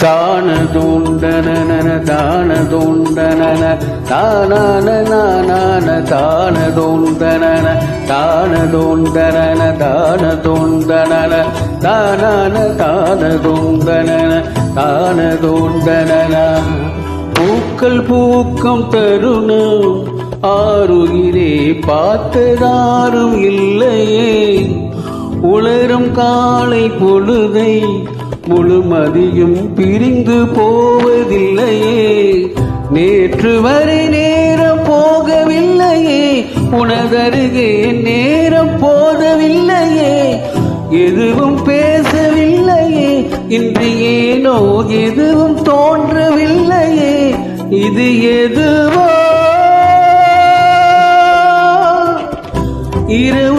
தானதோண்டன தானதோண்டன தானன தானதோண்டன தானதோண்டன தானதோண்டன தானன தானதோண்டன தானதோண்டன பூக்கள் பூக்கம் தருணம் ஆறுயிரே பார்த்ததாரும் இல்லையே உளரும் காலை பொழுதை முழுமதியும் பிரிந்து போவதில்லையே நேற்று வரை நேரம் போகவில்லையே உனதருகே நேரம் போதவில்லையே எதுவும் பேசவில்லையே இன்று ஏனோ எதுவும் தோன்றவில்லையே இது எதுவோ இரவு